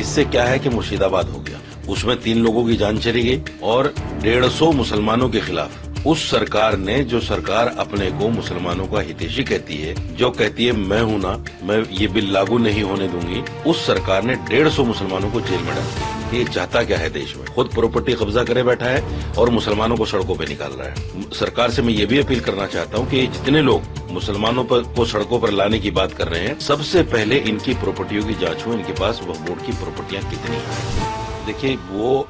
इससे क्या है कि मुर्शिदाबाद हो गया, उसमें 3 लोगों की जान चली गई और 150 मुसलमानों के खिलाफ उस सरकार ने, जो सरकार अपने को मुसलमानों का हितैषी कहती है, जो कहती है मैं हूं ना, मैं ये बिल लागू नहीं होने दूंगी, उस सरकार ने 150 मुसलमानों को जेल में डाल दिया। ये चाहता क्या है देश में? खुद प्रॉपर्टी कब्जा करे बैठा है और मुसलमानों को सड़कों पे निकाल रहा है। सरकार से मैं ये भी अपील करना चाहता हूँ कि जितने लोग मुसलमानों को सड़कों पर लाने की बात कर रहे हैं, सबसे पहले इनकी प्रॉपर्टियों की जांच हो, इनके पास वक्फ बोर्ड की प्रॉपर्टियां कितनी है। देखिए, वो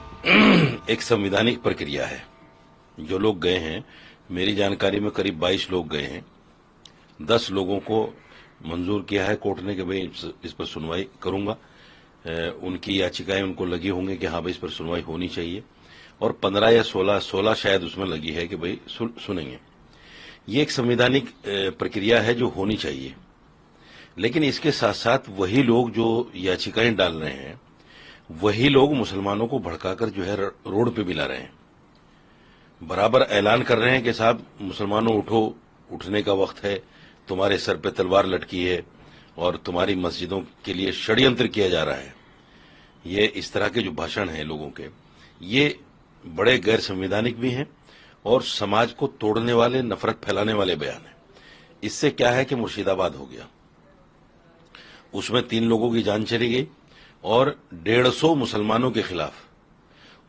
एक संवैधानिक प्रक्रिया है। जो लोग गए हैं, मेरी जानकारी में करीब 22 लोग गए हैं। 10 लोगों को मंजूर किया है कोर्ट ने कि भाई इस पर सुनवाई करूंगा। उनकी याचिकाएं उनको लगी होंगी कि हाँ भाई इस पर सुनवाई होनी चाहिए, और 15 या 16 शायद उसमें लगी है कि भाई सुनेंगे। ये एक संवैधानिक प्रक्रिया है जो होनी चाहिए। लेकिन इसके साथ साथ वही लोग जो याचिकाएं डाल रहे हैं, वही लोग मुसलमानों को भड़काकर जो है रोड पे भी ला रहे हैं। बराबर ऐलान कर रहे हैं कि साहब मुसलमानों उठो, उठने का वक्त है, तुम्हारे सर पे तलवार लटकी है और तुम्हारी मस्जिदों के लिए षड्यंत्र किया जा रहा है। ये इस तरह के जो भाषण हैं लोगों के, ये बड़े गैर संवैधानिक भी हैं और समाज को तोड़ने वाले, नफरत फैलाने वाले बयान हैं। इससे क्या है कि मुर्शिदाबाद हो गया, उसमें 3 लोगों की जान चली गई और 150 मुसलमानों के खिलाफ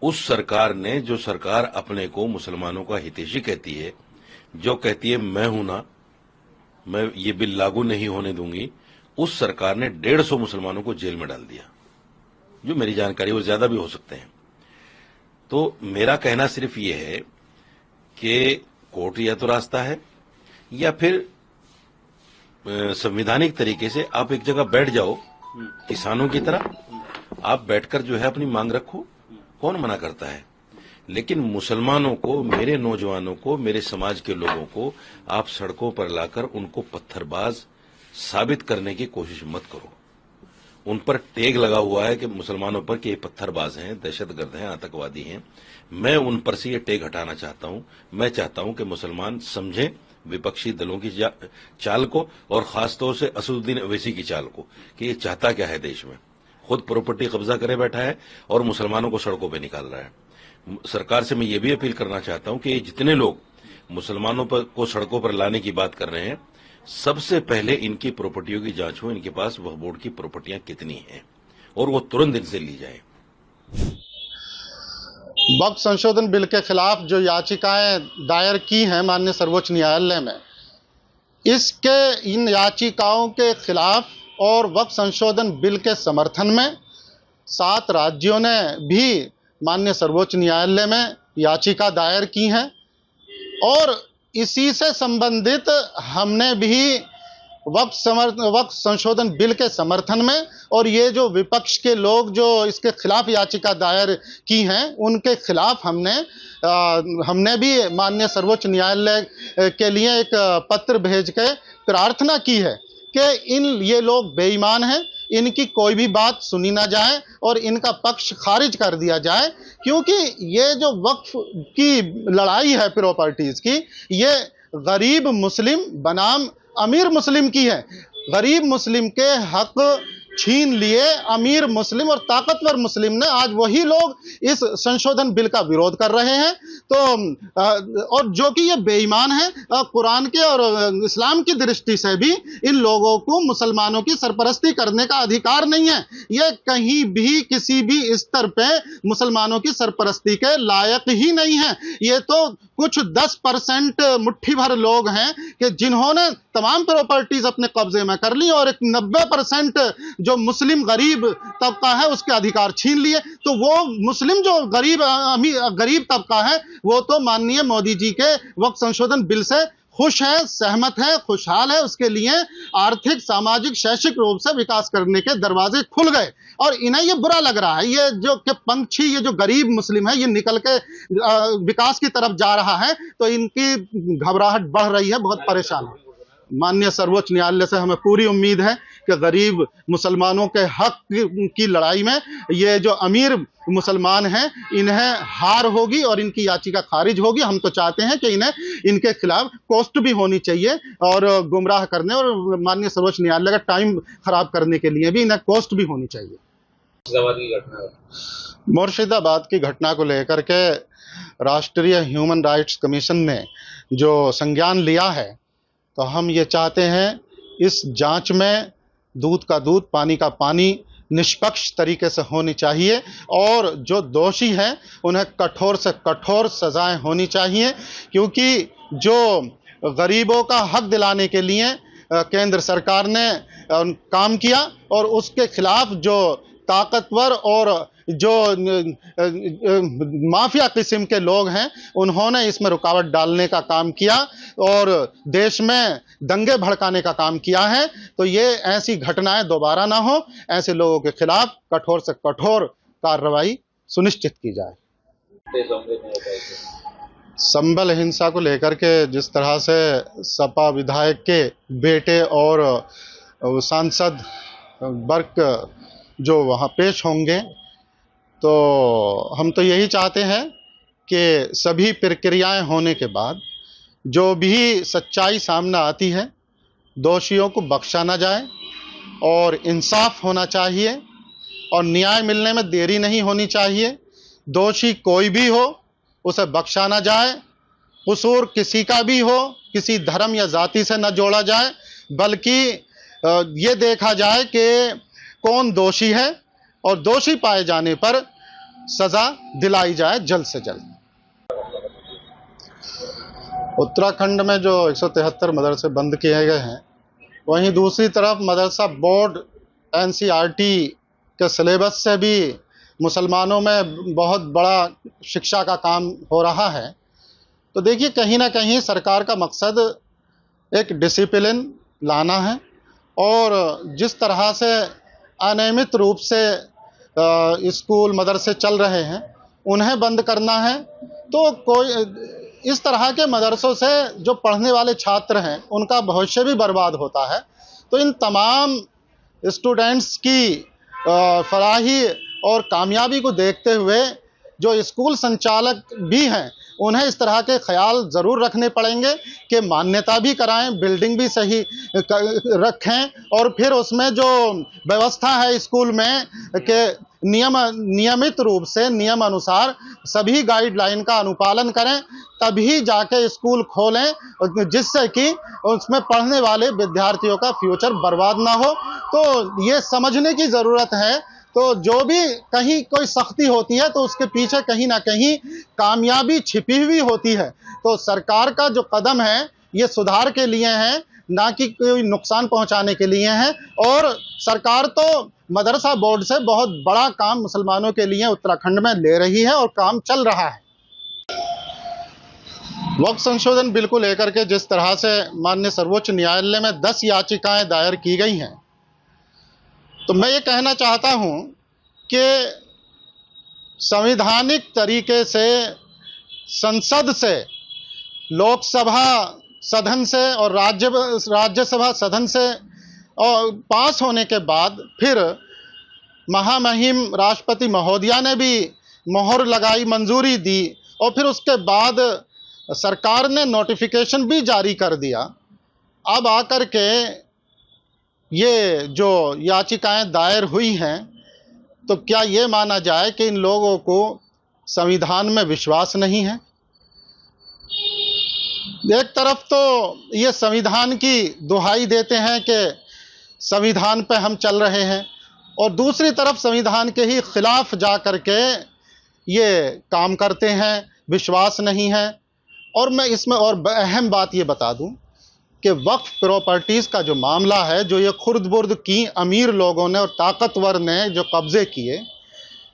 उस सरकार ने, जो सरकार अपने को मुसलमानों का हितैषी कहती है, जो कहती है मैं हूं ना, मैं ये बिल लागू नहीं होने दूंगी, उस सरकार ने 150 मुसलमानों को जेल में डाल दिया। जो मेरी जानकारी, वो ज्यादा भी हो सकते हैं। तो मेरा कहना सिर्फ ये है कि कोर्ट या तो रास्ता है, या फिर संवैधानिक तरीके से आप एक जगह बैठ जाओ, किसानों की तरह आप बैठकर जो है अपनी मांग रखो। कौन मना करता है? लेकिन मुसलमानों को, मेरे नौजवानों को, मेरे समाज के लोगों को आप सड़कों पर लाकर उनको पत्थरबाज साबित करने की कोशिश मत करो। उन पर टैग लगा हुआ है कि मुसलमानों पर कि ये पत्थरबाज हैं, दहशतगर्द हैं, आतंकवादी हैं। मैं उन पर से ये टैग हटाना चाहता हूं। मैं चाहता हूं कि मुसलमान समझें विपक्षी दलों की चाल को, और खासतौर से असदुद्दीन ओवैसी की चाल को, कि ये चाहता क्या है देश में। खुद प्रॉपर्टी कब्जा करे बैठा है और मुसलमानों को सड़कों पे निकाल रहा है। सरकार से मैं ये भी अपील करना चाहता हूं कि जितने लोग मुसलमानों को सड़कों पर लाने की बात कर रहे हैं, सबसे पहले इनकी प्रॉपर्टियों की जांच हो, इनके पास वक्फ बोर्ड की प्रॉपर्टियां कितनी हैं, और वो तुरंत इनसे ली जाए। वक्फ संशोधन बिल के खिलाफ जो याचिकाएं दायर की हैं माननीय सर्वोच्च न्यायालय में, इन याचिकाओं के खिलाफ और वक्फ संशोधन बिल के समर्थन में 7 राज्यों ने भी माननीय सर्वोच्च न्यायालय में याचिका दायर की है, और इसी से संबंधित हमने भी वक्फ संशोधन बिल के समर्थन में, और ये जो विपक्ष के लोग जो इसके खिलाफ याचिका दायर की हैं, उनके खिलाफ हमने भी माननीय सर्वोच्च न्यायालय के लिए एक पत्र भेज के प्रार्थना की है कि ये लोग बेईमान हैं, इनकी कोई भी बात सुनी ना जाए और इनका पक्ष खारिज कर दिया जाए, क्योंकि ये जो वक्फ की लड़ाई है प्रॉपर्टीज की, ये गरीब मुस्लिम बनाम अमीर मुस्लिम की है। गरीब मुस्लिम के हक छीन लिए अमीर मुस्लिम और ताकतवर मुस्लिम ने। आज वही लोग इस संशोधन बिल का विरोध कर रहे हैं, तो और जो कि ये बेईमान है। कुरान के और इस्लाम की दृष्टि से भी इन लोगों को मुसलमानों की सरपरस्ती करने का अधिकार नहीं है। ये कहीं भी किसी भी स्तर पे मुसलमानों की सरपरस्ती के लायक ही नहीं है। ये तो कुछ 10% मुट्ठी भर लोग हैं कि जिन्होंने तमाम प्रॉपर्टीज अपने कब्जे में कर ली, और एक 90% जो मुस्लिम गरीब तबका है उसके अधिकार छीन लिए। तो वो मुस्लिम जो गरीब तबका है, वो तो माननीय मोदी जी के वक्फ संशोधन बिल से खुश है, सहमत है, खुशहाल है। उसके लिए आर्थिक, सामाजिक, शैक्षिक रूप से विकास करने के दरवाजे खुल गए, और इन्हें ये बुरा लग रहा है। ये जो कि पंछी, ये जो गरीब मुस्लिम है, ये निकल के विकास की तरफ जा रहा है, तो इनकी घबराहट बढ़ रही है, बहुत परेशान है। माननीय सर्वोच्च न्यायालय से हमें पूरी उम्मीद है कि गरीब मुसलमानों के हक की लड़ाई में ये जो अमीर मुसलमान हैं, इन्हें हार होगी और इनकी याचिका खारिज होगी। हम तो चाहते हैं कि इनके खिलाफ कोस्ट भी होनी चाहिए, और गुमराह करने और माननीय सर्वोच्च न्यायालय का टाइम खराब करने के लिए भी इन्हें कोस्ट भी होनी चाहिए। मुर्शिदाबाद की घटना है। मुर्शिदाबाद की घटना को लेकर के राष्ट्रीय ह्यूमन राइट्स कमीशन ने जो संज्ञान लिया है, तो हम ये चाहते हैं इस जांच में दूध का दूध, पानी का पानी निष्पक्ष तरीके से होनी चाहिए और जो दोषी हैं उन्हें कठोर से कठोर सजाएं होनी चाहिए, क्योंकि जो गरीबों का हक दिलाने के लिए केंद्र सरकार ने काम किया और उसके खिलाफ जो ताकतवर और जो माफिया किस्म के लोग हैं उन्होंने इसमें रुकावट डालने का काम किया और देश में दंगे भड़काने का काम किया है। तो ये ऐसी घटनाएं दोबारा ना हो, ऐसे लोगों के खिलाफ कठोर से कठोर कार्रवाई सुनिश्चित की जाए। संबल हिंसा को लेकर के जिस तरह से सपा विधायक के बेटे और सांसद वर्ग जो वहाँ पेश होंगे, तो हम तो यही चाहते हैं कि सभी प्रक्रियाएं होने के बाद जो भी सच्चाई सामने आती है दोषियों को बख्शा ना जाए और इंसाफ होना चाहिए और न्याय मिलने में देरी नहीं होनी चाहिए। दोषी कोई भी हो उसे बख्शा ना जाए, कसूर किसी का भी हो, किसी धर्म या जाति से न जोड़ा जाए, बल्कि ये देखा जाए कि कौन दोषी है और दोषी पाए जाने पर सजा दिलाई जाए जल्द से जल्द। उत्तराखंड में जो 173 मदरसे बंद किए गए हैं, वहीं दूसरी तरफ मदरसा बोर्ड एनसीईआरटी के सिलेबस से भी मुसलमानों में बहुत बड़ा शिक्षा का काम हो रहा है। तो देखिए, कहीं ना कहीं सरकार का मकसद एक डिसिप्लिन लाना है और जिस तरह से अनियमित रूप से स्कूल मदरसे चल रहे हैं उन्हें बंद करना है। तो कोई इस तरह के मदरसों से जो पढ़ने वाले छात्र हैं उनका भविष्य भी बर्बाद होता है। तो इन तमाम स्टूडेंट्स की फलाही और कामयाबी को देखते हुए जो स्कूल संचालक भी हैं उन्हें इस तरह के ख्याल ज़रूर रखने पड़ेंगे कि मान्यता भी कराएं, बिल्डिंग भी सही रखें और फिर उसमें जो व्यवस्था है स्कूल में कि नियमित रूप से नियम अनुसार सभी गाइडलाइन का अनुपालन करें, तभी जाके स्कूल खोलें जिससे कि उसमें पढ़ने वाले विद्यार्थियों का फ्यूचर बर्बाद ना हो। तो ये समझने की ज़रूरत है। तो जो भी कहीं कोई सख्ती होती है तो उसके पीछे कहीं ना कहीं कामयाबी छिपी हुई होती है। तो सरकार का जो कदम है ये सुधार के लिए है, ना कि कोई नुकसान पहुंचाने के लिए है। और सरकार तो मदरसा बोर्ड से बहुत बड़ा काम मुसलमानों के लिए उत्तराखंड में ले रही है और काम चल रहा है। वक्फ संशोधन बिल को लेकर के जिस तरह से माननीय सर्वोच्च न्यायालय में 10 याचिकाएं दायर की गई हैं, तो मैं ये कहना चाहता हूं कि संवैधानिक तरीके से संसद से, लोकसभा सदन से और राज्यसभा सदन से और पास होने के बाद फिर महामहिम राष्ट्रपति महोदया ने भी मोहर लगाई, मंजूरी दी और फिर उसके बाद सरकार ने नोटिफिकेशन भी जारी कर दिया। अब आकर के ये जो याचिकाएं दायर हुई हैं, तो क्या ये माना जाए कि इन लोगों को संविधान में विश्वास नहीं है? एक तरफ तो ये संविधान की दुहाई देते हैं कि संविधान पे हम चल रहे हैं और दूसरी तरफ संविधान के ही खिलाफ जा कर के ये काम करते हैं, विश्वास नहीं है। और मैं इसमें और अहम बात ये बता दूं कि वक्फ प्रॉपर्टीज़ का जो मामला है, जो ये खुर्द-बुर्द की अमीर लोगों ने और ताकतवर ने जो कब्जे किए,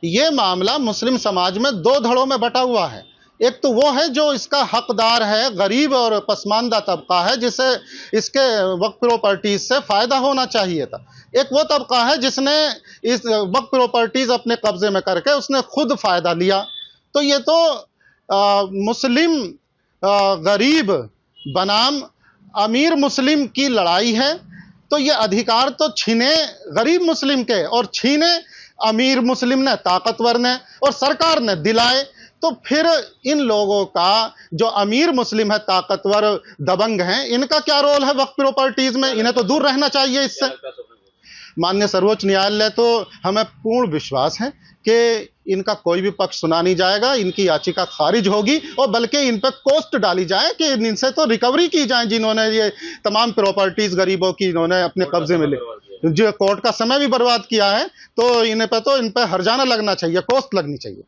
ये मामला मुस्लिम समाज में 2 धड़ों में बटा हुआ है। एक तो वो है जो इसका हकदार है, गरीब और पसमानदा तबका है, जिसे इसके वक्फ प्रॉपर्टीज़ से फ़ायदा होना चाहिए था। एक वो तबका है जिसने इस वक्फ प्रॉपर्टीज़ अपने कब्जे में करके उसने खुद फ़ायदा लिया। तो ये तो मुस्लिम गरीब बनाम अमीर मुस्लिम की लड़ाई है। तो ये अधिकार तो छीने गरीब मुस्लिम के और छीने अमीर मुस्लिम ने, ताकतवर ने और सरकार ने दिलाए। तो फिर इन लोगों का जो अमीर मुस्लिम है, ताकतवर दबंग हैं, इनका क्या रोल है वक्फ प्रॉपर्टीज में? इन्हें तो दूर रहना चाहिए इससे। माननीय सर्वोच्च न्यायालय तो हमें पूर्ण विश्वास है कि इनका कोई भी पक्ष सुना नहीं जाएगा, इनकी याचिका खारिज होगी और बल्कि इन पर कोस्ट डाली जाए कि इनसे तो रिकवरी की जाए, जिन्होंने ये तमाम प्रॉपर्टीज गरीबों की इन्होंने अपने कब्जे में ले, जो कोर्ट का समय भी बर्बाद किया है, तो इन पर हर्जाना लगना चाहिए, कोस्ट लगनी चाहिए।